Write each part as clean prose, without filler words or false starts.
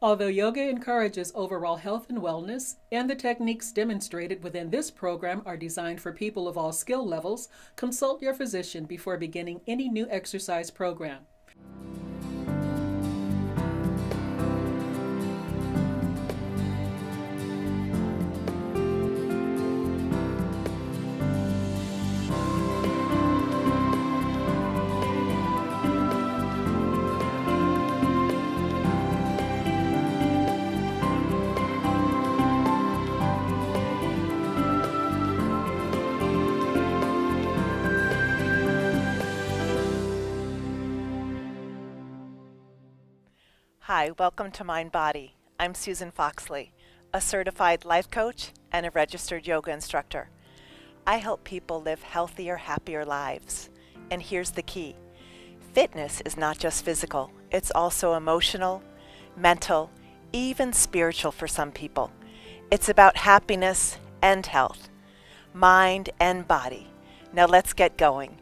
Although yoga encourages overall health and wellness, and the techniques demonstrated within this program are designed for people of all skill levels, consult your physician before beginning any new exercise program. Hi, welcome to Mind Body. I'm Susan Foxley, a certified life coach and a registered yoga instructor. I help people live healthier, happier lives. And here's the key. Fitness is not just physical, it's also emotional, mental, even spiritual for some people. It's about happiness and health, mind and body. Now let's get going.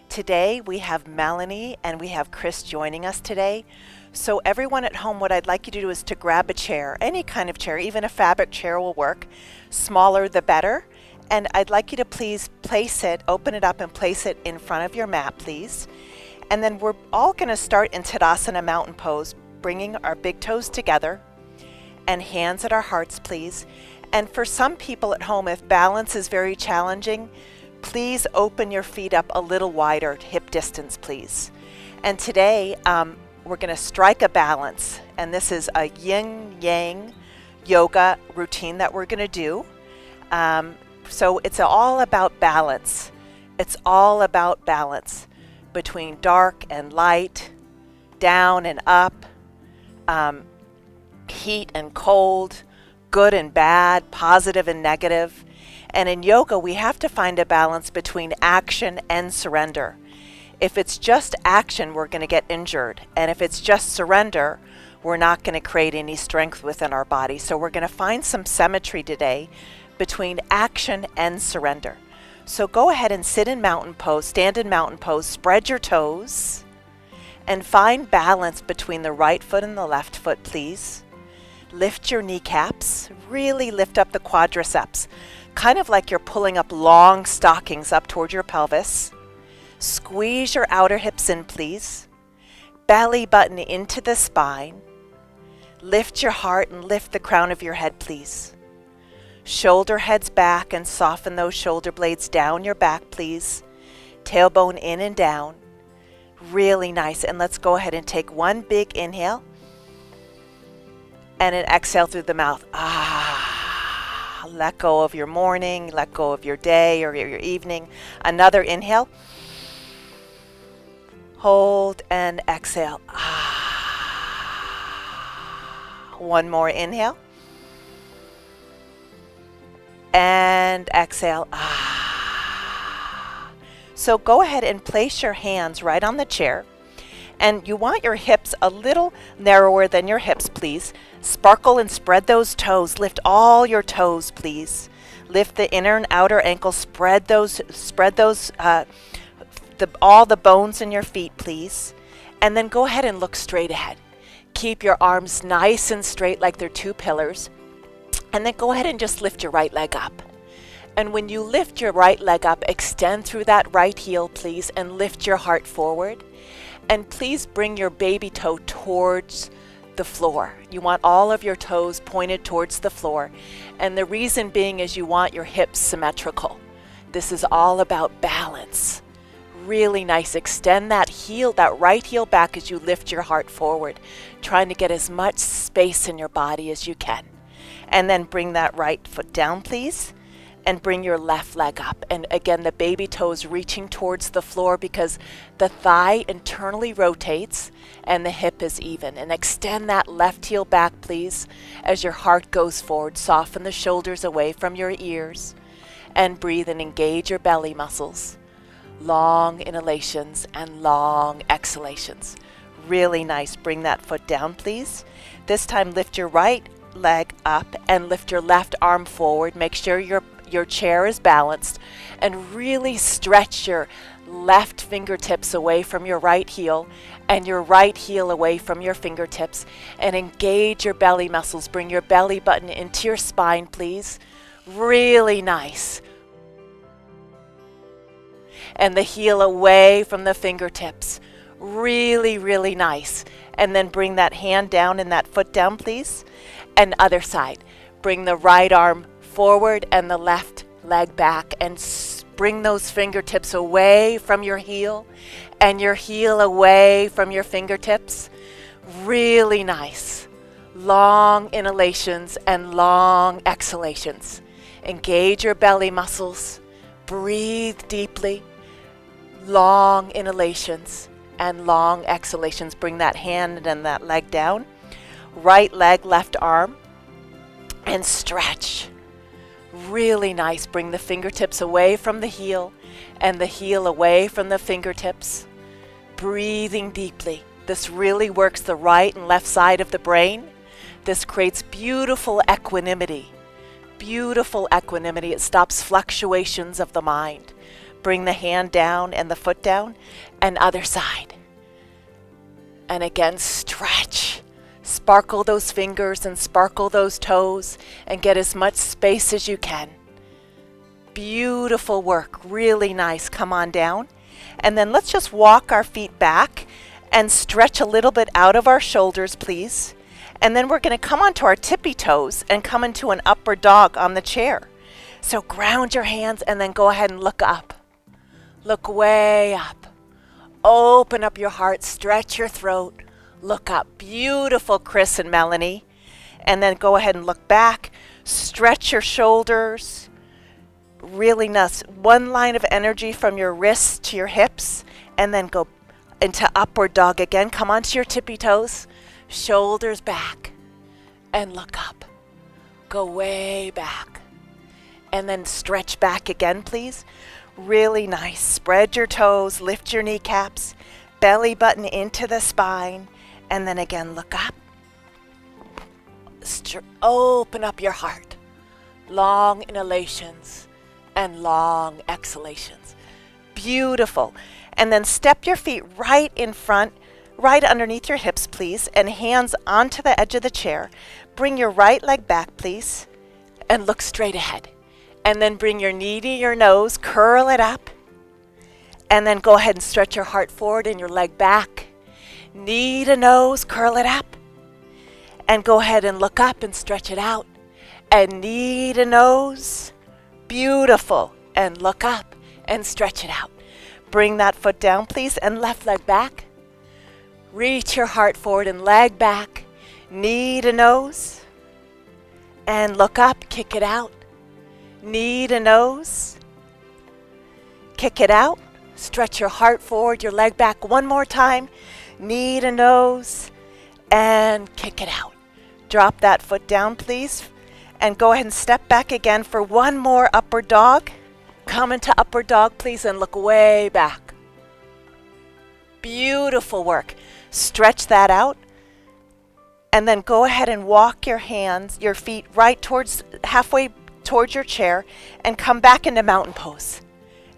Today we have Melanie and we have Chris joining us today. So everyone at home, what I'd like you to do is to grab a chair, any kind of chair, even a fabric chair will work. Smaller the better. And I'd like you to please place it, open it up and place it in front of your mat, please. And then we're all going to start in Tadasana mountain pose, bringing our big toes together and hands at our hearts, please. And for some people at home, if balance is very challenging, please open your feet up a little wider, hip distance, please. And today, we're going to strike a balance, and this is a yin-yang yoga routine that we're going to do. So it's all about balance. It's all about balance between dark and light, down and up, heat and cold, good and bad, positive and negative. And in yoga, we have to find a balance between action and surrender. If it's just action, we're going to get injured. And if it's just surrender, we're not going to create any strength within our body. So we're going to find some symmetry today between action and surrender. So go ahead and sit in mountain pose, stand in mountain pose, spread your toes, and find balance between the right foot and the left foot, please. Lift your kneecaps, really lift up the quadriceps, kind of like you're pulling up long stockings up toward your pelvis. Squeeze your outer hips in, please. Belly button into the spine. Lift your heart and lift the crown of your head, please. Shoulder heads back and soften those shoulder blades down your back, please. Tailbone in and down. Really nice. And let's go ahead and take one big inhale and an exhale through the mouth. Let go of your morning, let go of your day or your evening. Another inhale. Hold and exhale. One more inhale. And exhale. So go ahead and place your hands right on the chair. And you want your hips a little narrower than your hips, please. Sparkle and spread those toes. Lift all your toes, please. Lift the inner and outer ankles. Spread all the bones in your feet, please. And then go ahead and look straight ahead. Keep your arms nice and straight like they're two pillars. And then go ahead and just lift your right leg up. And when you lift your right leg up, extend through that right heel, please, and lift your heart forward. And please bring your baby toe towards the floor. You want all of your toes pointed towards the floor. And the reason being is you want your hips symmetrical. This is all about balance. Really nice. Extend that heel, that right heel back as you lift your heart forward, trying to get as much space in your body as you can. And then bring that right foot down, please, and bring your left leg up. And again, the baby toes reaching towards the floor because the thigh internally rotates and the hip is even. And extend that left heel back, please, as your heart goes forward. Soften the shoulders away from your ears and breathe and engage your belly muscles. Long inhalations and long exhalations. Really nice. Bring that foot down, please. This time lift your right leg up and lift your left arm forward. Make sure your chair is balanced and really stretch your left fingertips away from your right heel and your right heel away from your fingertips, and engage your belly muscles. Bring your belly button into your spine, please. Really nice. And the heel away from the fingertips. Really, really nice. And then bring that hand down and that foot down, please. And other side. Bring the right arm forward and the left leg back, and bring those fingertips away from your heel and your heel away from your fingertips. Really nice. Long inhalations and long exhalations. Engage your belly muscles. Breathe deeply. Long inhalations and long exhalations. Bring that hand and that leg down. Right leg, left arm. And stretch. Really nice. Bring the fingertips away from the heel and the heel away from the fingertips. Breathing deeply. This really works the right and left side of the brain. This creates beautiful equanimity. Beautiful equanimity. It stops fluctuations of the mind. Bring the hand down and the foot down, and other side. And again, stretch. Sparkle those fingers and sparkle those toes and get as much space as you can. Beautiful work. Really nice. Come on down. And then let's just walk our feet back and stretch a little bit out of our shoulders, please. And then we're going to come onto our tippy toes and come into an upward dog on the chair. So ground your hands and then go ahead and look up. Look way up. Open up your heart. Stretch your throat. Look up. Beautiful, Chris and Melanie. And then go ahead and look back. Stretch your shoulders. Really nice. One line of energy from your wrists to your hips. And then go into upward dog again. Come onto your tippy toes. Shoulders back. And look up. Go way back. And then stretch back again, please. Really nice. Spread your toes. Lift your kneecaps. Belly button into the spine. And then again, look up. Open up your heart. Long inhalations and long exhalations. Beautiful. And then step your feet right in front, right underneath your hips, please, and hands onto the edge of the chair. Bring your right leg back, please, and look straight ahead. And then bring your knee to your nose, curl it up, and then go ahead and stretch your heart forward and your leg back. Knee to nose, curl it up, and go ahead and look up and stretch it out. And knee to nose, beautiful, and look up and stretch it out. Bring that foot down, please, and left leg back. Reach your heart forward and leg back. Knee to nose, and look up, kick it out. Knee to nose, kick it out. Stretch your heart forward, your leg back one more time. Knee to nose, and kick it out. Drop that foot down, please, and go ahead and step back again for one more upward dog. Come into upward dog, please, and look way back. Beautiful work. Stretch that out, and then go ahead and walk your hands, your feet right towards, halfway towards your chair, and come back into mountain pose.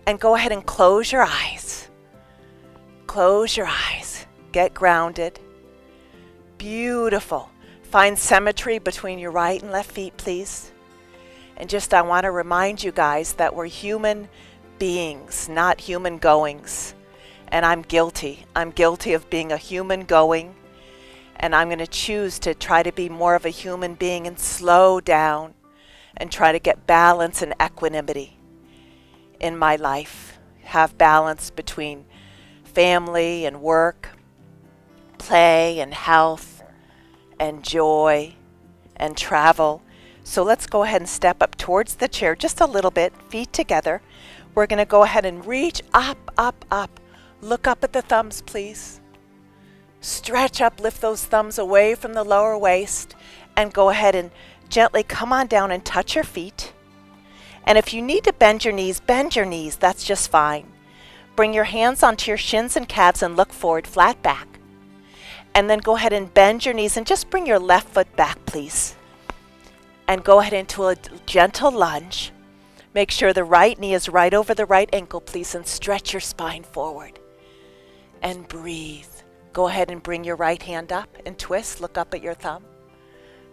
And go ahead and close your eyes. Close your eyes. Get grounded. Beautiful. Find symmetry between your right and left feet, please. And just I want to remind you guys that we're human beings, not human goings. And I'm guilty. I'm guilty of being a human going. And I'm going to choose to try to be more of a human being and slow down and try to get balance and equanimity in my life. Have balance between family and work, play and health and joy and travel. So let's go ahead and step up towards the chair just a little bit, feet together. We're going to go ahead and reach up, up, up. Look up at the thumbs, please. Stretch up, lift those thumbs away from the lower waist, and go ahead and gently come on down and touch your feet. And if you need to bend your knees, that's just fine. Bring your hands onto your shins and calves and look forward, flat back. And then go ahead and bend your knees and just bring your left foot back, please. And go ahead into a gentle lunge. Make sure the right knee is right over the right ankle, please, and stretch your spine forward. And breathe. Go ahead and bring your right hand up and twist. Look up at your thumb.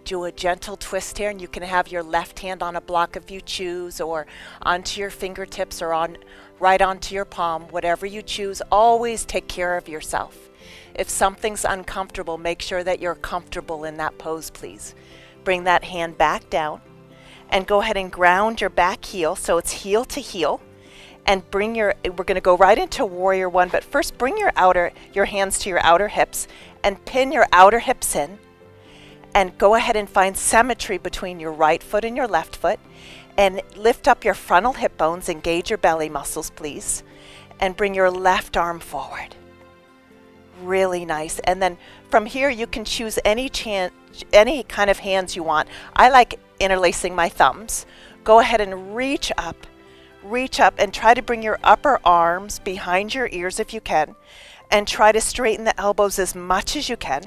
Do a gentle twist here, and you can have your left hand on a block if you choose, or onto your fingertips, or right onto your palm, whatever you choose. Always take care of yourself. If something's uncomfortable, make sure that you're comfortable in that pose, please. Bring that hand back down and go ahead and ground your back heel so it's heel to heel. And we're going to go right into warrior one, but first bring your hands to your outer hips and pin your outer hips in. And go ahead and find symmetry between your right foot and your left foot. And lift up your frontal hip bones, engage your belly muscles, please. And bring your left arm forward. Really nice. And then from here you can choose any kind of hands you want. I like interlacing my thumbs. Go ahead and reach up and try to bring your upper arms behind your ears if you can, and try to straighten the elbows as much as you can.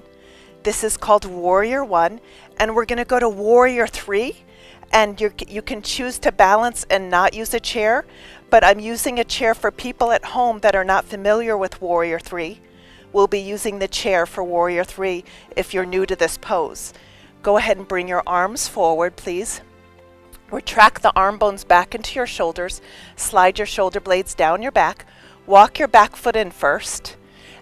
This is called warrior one, and we're going to go to warrior three, and you can choose to balance and not use a chair, but I'm using a chair for people at home that are not familiar with warrior three. We'll be using the chair for warrior three if you're new to this pose. Go ahead and bring your arms forward, please. Retract the arm bones back into your shoulders. Slide your shoulder blades down your back. Walk your back foot in first.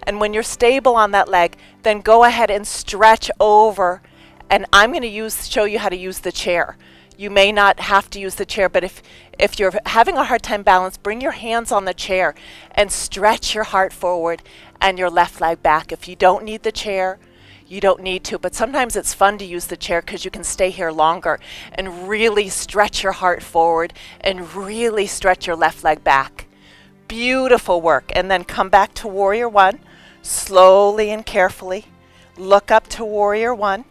And when you're stable on that leg, then go ahead and stretch over. And I'm going to show you how to use the chair. You may not have to use the chair, but if you're having a hard time balance, bring your hands on the chair and stretch your heart forward and your left leg back. If you don't need the chair, you don't need to, but sometimes it's fun to use the chair because you can stay here longer and really stretch your heart forward and really stretch your left leg back. Beautiful work. And then come back to warrior one, slowly and carefully. Look up to warrior one,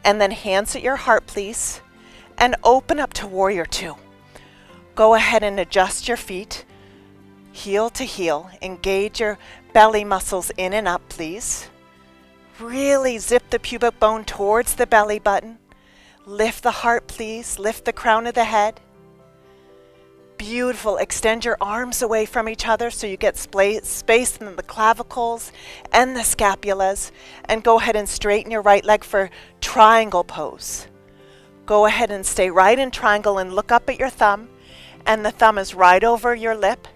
and then hands at your heart, please, and open up to warrior two. Go ahead and adjust your feet, heel to heel. Engage your belly muscles in and up, please. Really zip the pubic bone towards the belly button. Lift the heart, please. Lift the crown of the head. Beautiful. Extend your arms away from each other so you get space in the clavicles and the scapulas. And go ahead and straighten your right leg for triangle pose. Go ahead and stay right in triangle and look up at your thumb. And the thumb is right over your lip.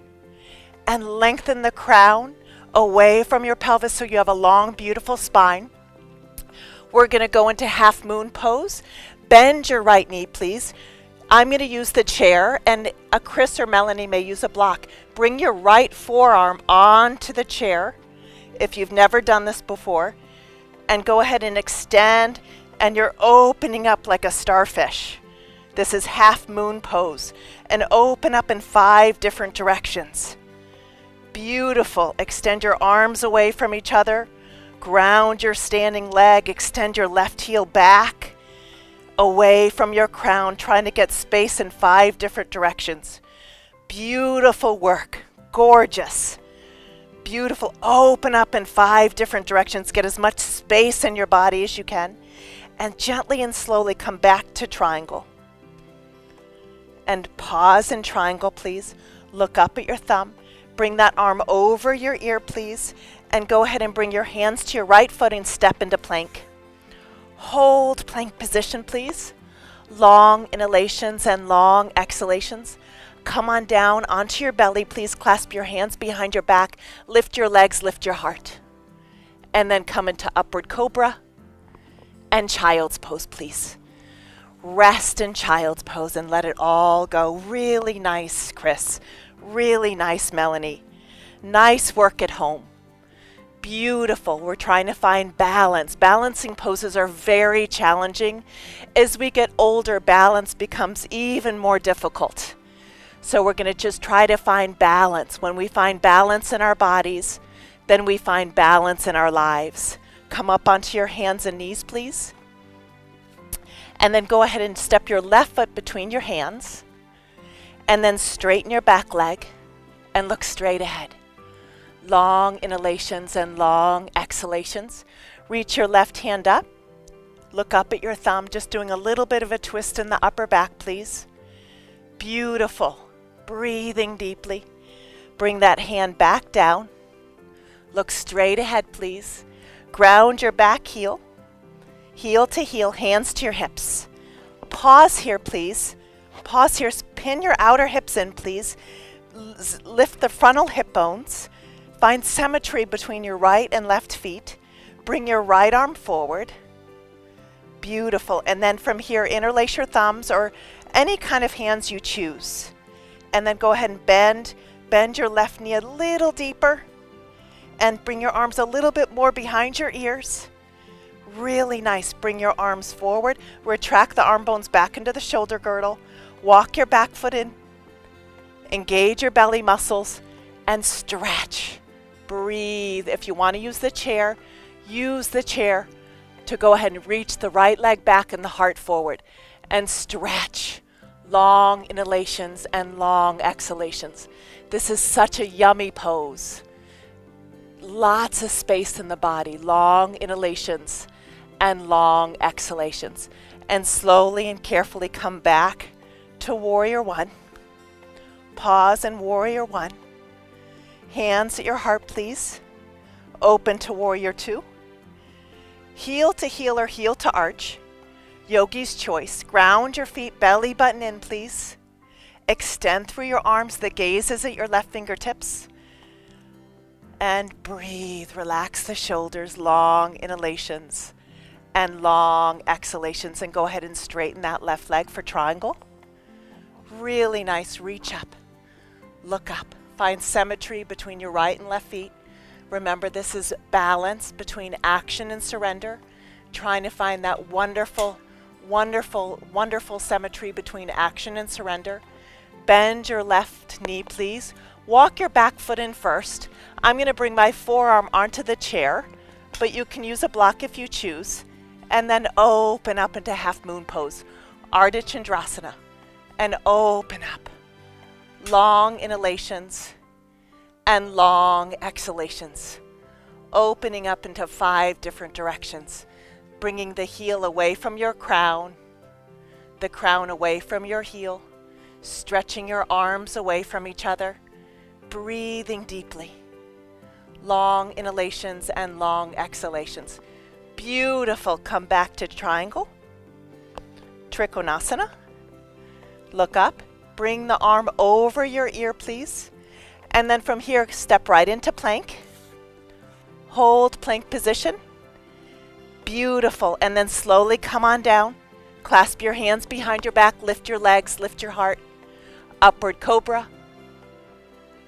And lengthen the crown away from your pelvis so you have a long, beautiful spine. We're going to go into half moon pose. Bend your right knee, please. I'm going to use the chair, and Chris or Melanie may use a block. Bring your right forearm onto the chair if you've never done this before, and go ahead and extend, and you're opening up like a starfish. This is half moon pose, and open up in 5 different directions. Beautiful. Extend your arms away from each other. Ground your standing leg. Extend your left heel back, away from your crown, trying to get space in 5 different directions. Beautiful work. Gorgeous. Beautiful. Open up in 5 different directions. Get as much space in your body as you can. And gently and slowly come back to triangle. And pause in triangle, please. Look up at your thumb. Bring that arm over your ear, please, and go ahead and bring your hands to your right foot and step into plank. Hold plank position, please. Long inhalations and long exhalations. Come on down onto your belly, please. Clasp your hands behind your back. Lift your legs, lift your heart. And then come into upward cobra and child's pose, please. Rest in child's pose and let it all go. Really nice, Chris. Really nice, Melanie. Nice work at home. Beautiful. We're trying to find balance. Balancing poses are very challenging. As we get older, balance becomes even more difficult. So we're going to just try to find balance. When we find balance in our bodies, then we find balance in our lives. Come up onto your hands and knees, please. And then go ahead and step your left foot between your hands. And then straighten your back leg and look straight ahead. Long inhalations and long exhalations. Reach your left hand up. Look up at your thumb, just doing a little bit of a twist in the upper back, please. Beautiful. Breathing deeply. Bring that hand back down. Look straight ahead, please. Ground your back heel. Heel to heel, hands to your hips. Pause here, please. Pause here. Pin your outer hips in, please. Lift the frontal hip bones. Find symmetry between your right and left feet. Bring your right arm forward. Beautiful. And then from here, interlace your thumbs or any kind of hands you choose. And then go ahead and bend your left knee a little deeper. And bring your arms a little bit more behind your ears. Really nice. Bring your arms forward. Retract the arm bones back into the shoulder girdle. Walk your back foot in. Engage your belly muscles and stretch. Breathe. If you want to use the chair to go ahead and reach the right leg back and the heart forward. And stretch. Long inhalations and long exhalations. This is such a yummy pose. Lots of space in the body. Long inhalations and long exhalations. And slowly and carefully come back to Warrior One. Pause in Warrior One. Hands at your heart, please. Open to Warrior Two. Heel to heel or heel to arch. Yogi's choice. Ground your feet, belly button in, please. Extend through your arms. The gaze is at your left fingertips. And breathe. Relax the shoulders. Long inhalations and long exhalations. And go ahead and straighten that left leg for triangle. Really nice. Reach up. Look up. Find symmetry between your right and left feet. Remember, this is balance between action and surrender. Trying to find that wonderful, wonderful, wonderful symmetry between action and surrender. Bend your left knee, please. Walk your back foot in first. I'm going to bring my forearm onto the chair, but you can use a block if you choose. And then open up into half moon pose, Ardha Chandrasana, and open up. Long inhalations and long exhalations. Opening up into 5 different directions. Bringing the heel away from your crown, the crown away from your heel. Stretching your arms away from each other. Breathing deeply. Long inhalations and long exhalations. Beautiful. Come back to triangle. Trikonasana. Look up. Bring the arm over your ear, please. And then from here, step right into plank. Hold plank position. Beautiful. And then slowly come on down. Clasp your hands behind your back. Lift your legs. Lift your heart. Upward cobra.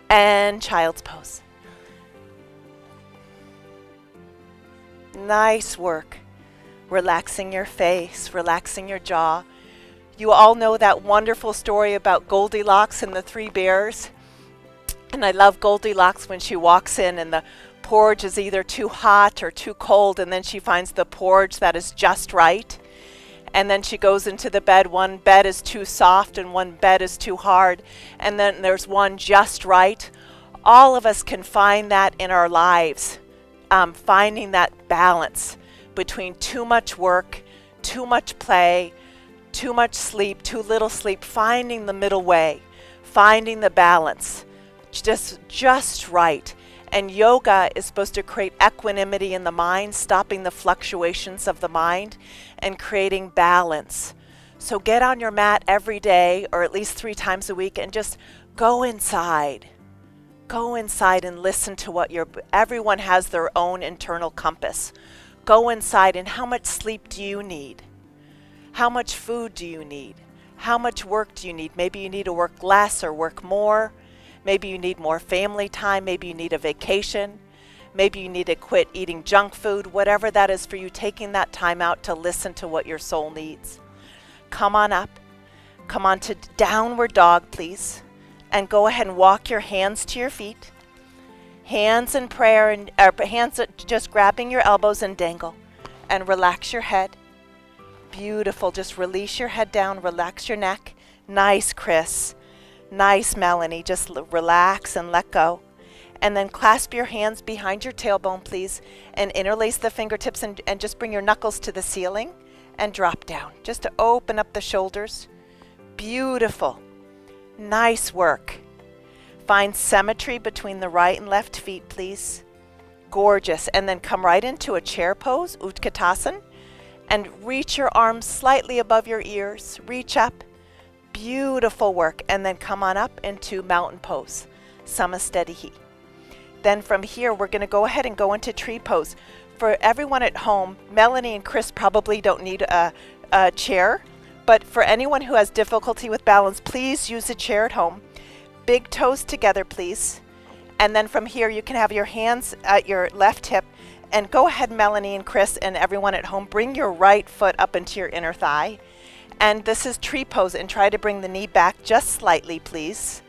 And child's pose. Nice work. Relaxing your face. Relaxing your jaw. You all know that wonderful story about Goldilocks and the 3 bears. And I love Goldilocks when she walks in and the porridge is either too hot or too cold, and then she finds the porridge that is just right. And then she goes into the bed. One bed is too soft and one bed is too hard. And then there's one just right. All of us can find that in our lives. Finding that balance between too much work, too much play, too much sleep, too little sleep. Finding the middle way. Finding the balance. Just right. And yoga is supposed to create equanimity in the mind, stopping the fluctuations of the mind and creating balance. So get on your mat every day or at least 3 times a week and just go inside. Go inside and listen to what everyone has their own internal compass. Go inside, and how much sleep do you need? How much food do you need? How much work do you need? Maybe you need to work less or work more. Maybe you need more family time. Maybe you need a vacation. Maybe you need to quit eating junk food. Whatever that is for you, taking that time out to listen to what your soul needs. Come on up. Come on to downward dog, please. And go ahead and walk your hands to your feet. Hands in prayer, and hands just grabbing your elbows and dangle. And relax your head. Beautiful. Just release your head down. Relax your neck. Nice, Chris. Nice, Melanie. Just relax and let go. And then clasp your hands behind your tailbone, please. And interlace the fingertips and just bring your knuckles to the ceiling and drop down. Just to open up the shoulders. Beautiful. Nice work. Find symmetry between the right and left feet, please. Gorgeous. And then come right into a chair pose, Utkatasana, and reach your arms slightly above your ears. Reach up. Beautiful work. And then come on up into mountain pose, Steadier. Then from here, we're going to go ahead and go into tree pose. For everyone at home, Melanie and Chris probably don't need a chair, but for anyone who has difficulty with balance, please use a chair at home. Big toes together, please. And then from here, you can have your hands at your left hip, and go ahead, Melanie and Chris and everyone at home, bring your right foot up into your inner thigh. And this is tree pose, and try to bring the knee back just slightly, please.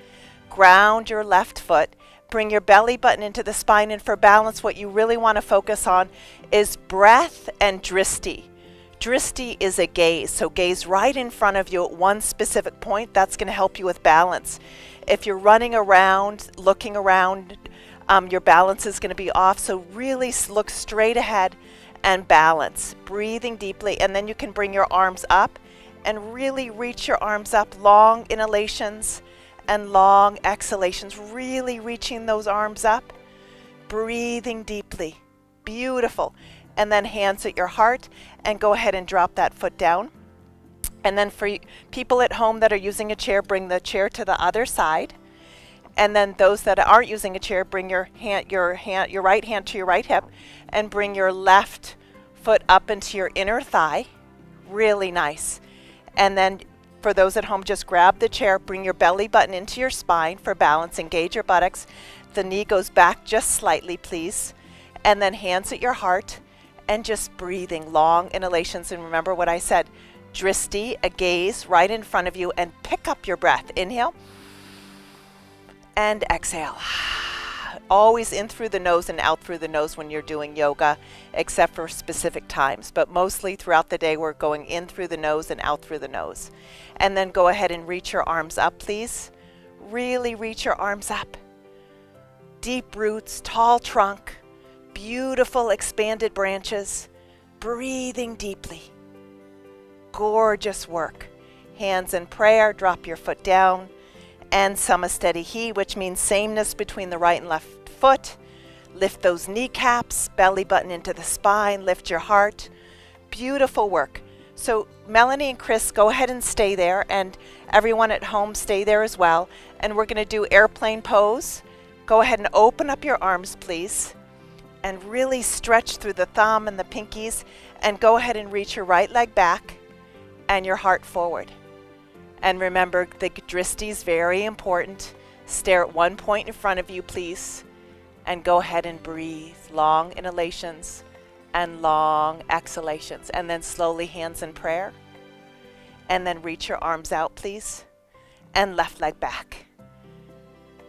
Ground your left foot. Bring your belly button into the spine, and for balance, what you really want to focus on is breath and dristi. Dristi is a gaze, so gaze right in front of you at one specific point. That's going to help you with balance. If you're running around, looking around, your balance is going to be off, so really look straight ahead and balance. Breathing deeply, and then you can bring your arms up and really reach your arms up, long inhalations and long exhalations, really reaching those arms up, breathing deeply. Beautiful. And then hands at your heart, and go ahead and drop that foot down. And then for people at home that are using a chair, bring the chair to the other side. And then those that aren't using a chair, bring your right hand to your right hip, and bring your left foot up into your inner thigh. Really nice. And then for those at home, just grab the chair, bring your belly button into your spine for balance, engage your buttocks. The knee goes back just slightly, please. And then hands at your heart, and just breathing long inhalations. And remember what I said, dristi, a gaze right in front of you, and pick up your breath. Inhale and exhale. Always in through the nose and out through the nose when you're doing yoga, except for specific times. But mostly throughout the day, we're going in through the nose and out through the nose. And then go ahead and reach your arms up, please. Really reach your arms up. Deep roots, tall trunk, beautiful expanded branches. Breathing deeply. Gorgeous work. Hands in prayer, drop your foot down. And Steadier, which means sameness between the right and left foot. Lift those kneecaps, belly button into the spine, lift your heart. Beautiful work. So Melanie and Chris, go ahead and stay there, and everyone at home, stay there as well. And we're going to do airplane pose. Go ahead and open up your arms, please, and really stretch through the thumb and the pinkies, and go ahead and reach your right leg back and your heart forward. And remember, the dristi is very important. Stare at one point in front of you, please, and go ahead and breathe. Long inhalations and long exhalations. And then slowly hands in prayer. And then reach your arms out, please, and left leg back.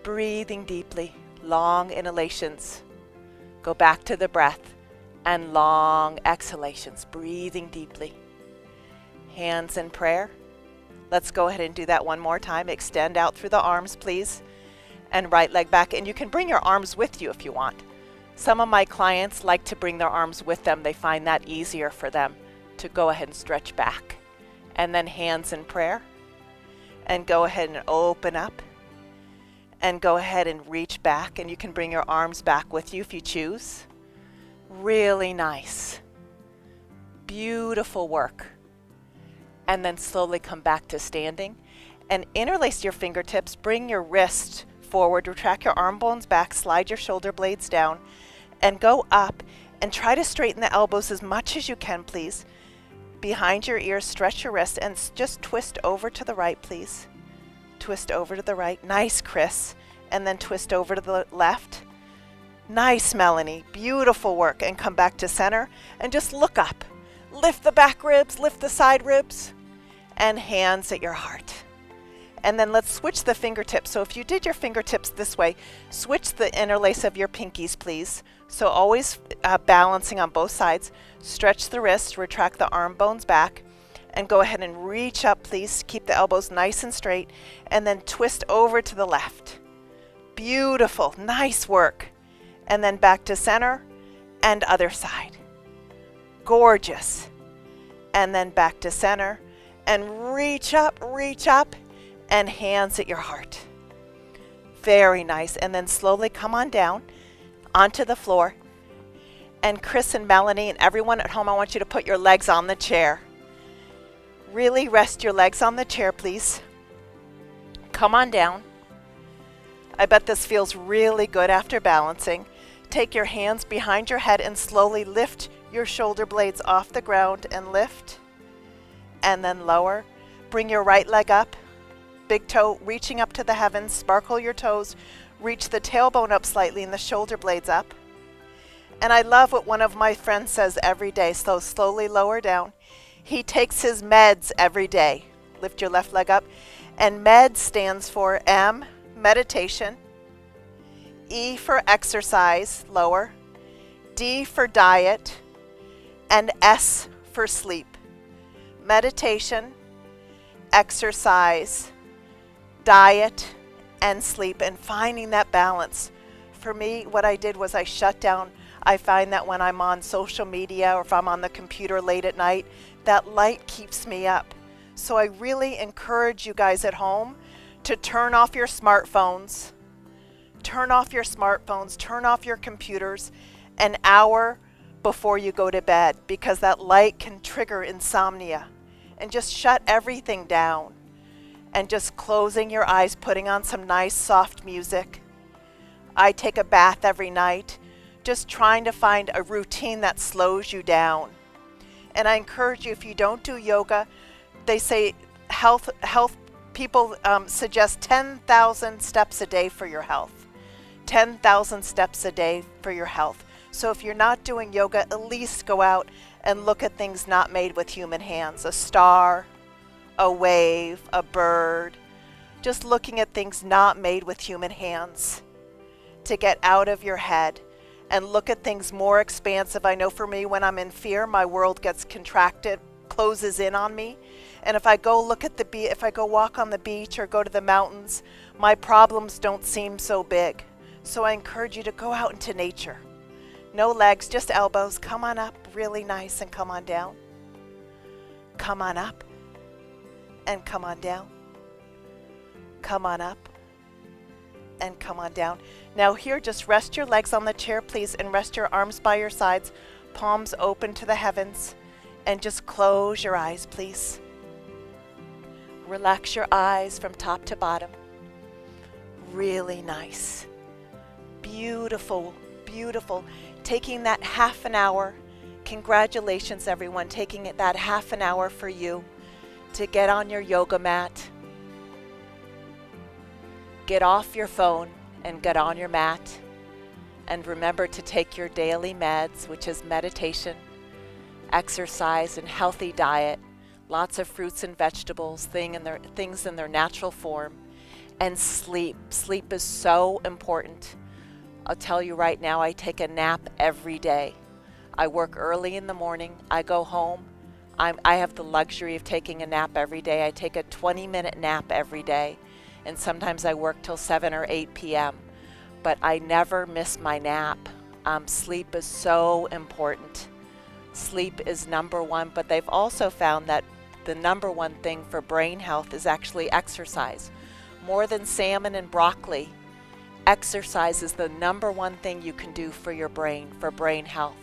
Breathing deeply, long inhalations. Go back to the breath and long exhalations. Breathing deeply. Hands in prayer. Let's go ahead and do that one more time. Extend out through the arms, please. And right leg back. And you can bring your arms with you if you want. Some of my clients like to bring their arms with them. They find that easier for them to go ahead and stretch back. And then hands in prayer. And go ahead and open up. And go ahead and reach back. And you can bring your arms back with you if you choose. Really nice. Beautiful work. And then slowly come back to standing. And interlace your fingertips. Bring your wrist forward. Retract your arm bones back. Slide your shoulder blades down. And go up. And try to straighten the elbows as much as you can, please. Behind your ears, stretch your wrist. And just twist over to the right, please. Twist over to the right. Nice, Chris. And then twist over to the left. Nice, Melanie. Beautiful work. And come back to center. And just look up. Lift the back ribs. Lift the side ribs. And hands at your heart. And then let's switch the fingertips. So if you did your fingertips this way, switch the interlace of your pinkies, please. So always balancing on both sides. Stretch the wrist, retract the arm bones back, and go ahead and reach up, please. Keep the elbows nice and straight, and then twist over to the left. Beautiful, nice work. And then back to center and other side. Gorgeous. And then back to center. And reach up, and hands at your heart. Very nice. And then slowly come on down onto the floor. And Chris and Melanie and everyone at home, I want you to put your legs on the chair. Really rest your legs on the chair, please. Come on down. I bet this feels really good after balancing. Take your hands behind your head and slowly lift your shoulder blades off the ground and lift. And then lower. Bring your right leg up. Big toe reaching up to the heavens. Sparkle your toes. Reach the tailbone up slightly and the shoulder blades up. And I love what one of my friends says every day. So slowly lower down. He takes his meds every day. Lift your left leg up. And med stands for M, meditation. E for exercise, lower. D for diet. And S for sleep. Meditation, exercise, diet, and sleep, and finding that balance. For me, what I did was I shut down. I find that when I'm on social media or if I'm on the computer late at night, that light keeps me up. So I really encourage you guys at home to turn off your smartphones, turn off your computers an hour before you go to bed, because that light can trigger insomnia. And just shut everything down and just closing your eyes, putting on some nice soft music. I take a bath every night, just trying to find a routine that slows you down. And I encourage you, if you don't do yoga, they say health people suggest 10,000 steps a day for your health. 10,000 steps a day for your health. So if you're not doing yoga, at least go out and look at things not made with human hands. A star, a wave, a bird. Just looking at things not made with human hands. To get out of your head and look at things more expansive. I know for me, when I'm in fear, my world gets contracted, closes in on me. And if I go look at if I go walk on the beach or go to the mountains, my problems don't seem so big. So I encourage you to go out into nature. No legs, just elbows. Come on up, really nice, and come on down. Come on up, and come on down. Come on up, and come on down. Now here, just rest your legs on the chair, please, and rest your arms by your sides, palms open to the heavens, and just close your eyes, please. Relax your eyes from top to bottom. Really nice. Beautiful, beautiful. Taking that half an hour. Congratulations, everyone, taking it that half an hour for you to get on your yoga mat. Get off your phone and get on your mat. And remember to take your daily meds, which is meditation, exercise, and healthy diet. Lots of fruits and vegetables, things in their natural form. And sleep. Sleep is so important. I'll tell you right now, I take a nap every day. I work early in the morning. I go home. I have the luxury of taking a nap every day. I take a 20-minute nap every day. And sometimes I work till 7 or 8 p.m. But I never miss my nap. Sleep is so important. Sleep is number one. But they've also found that the number one thing for brain health is actually exercise. More than salmon and broccoli, exercise is the number one thing you can do for your brain, for brain health.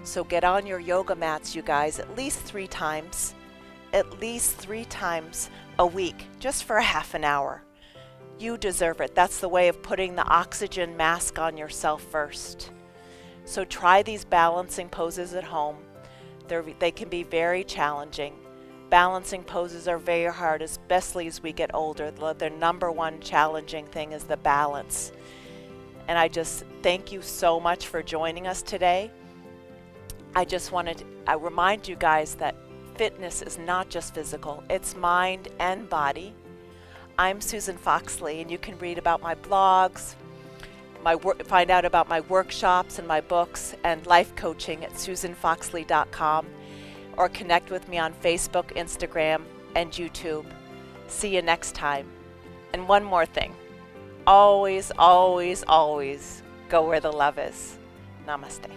So get on your yoga mats, you guys, at least 3 times a week, just for a half an hour. You deserve it. That's the way of putting the oxygen mask on yourself first. So try these balancing poses at home. They can be very challenging. Balancing poses are very hard, especially as we get older. The number one challenging thing is the balance. And I just thank you so much for joining us today. I remind you guys that fitness is not just physical, it's mind and body. I'm Susan Foxley, and you can read about my blogs, find out about my workshops and my books and life coaching at susanfoxley.com, or connect with me on Facebook, Instagram, and YouTube. See you next time. And one more thing. Always, always, always go where the love is. Namaste.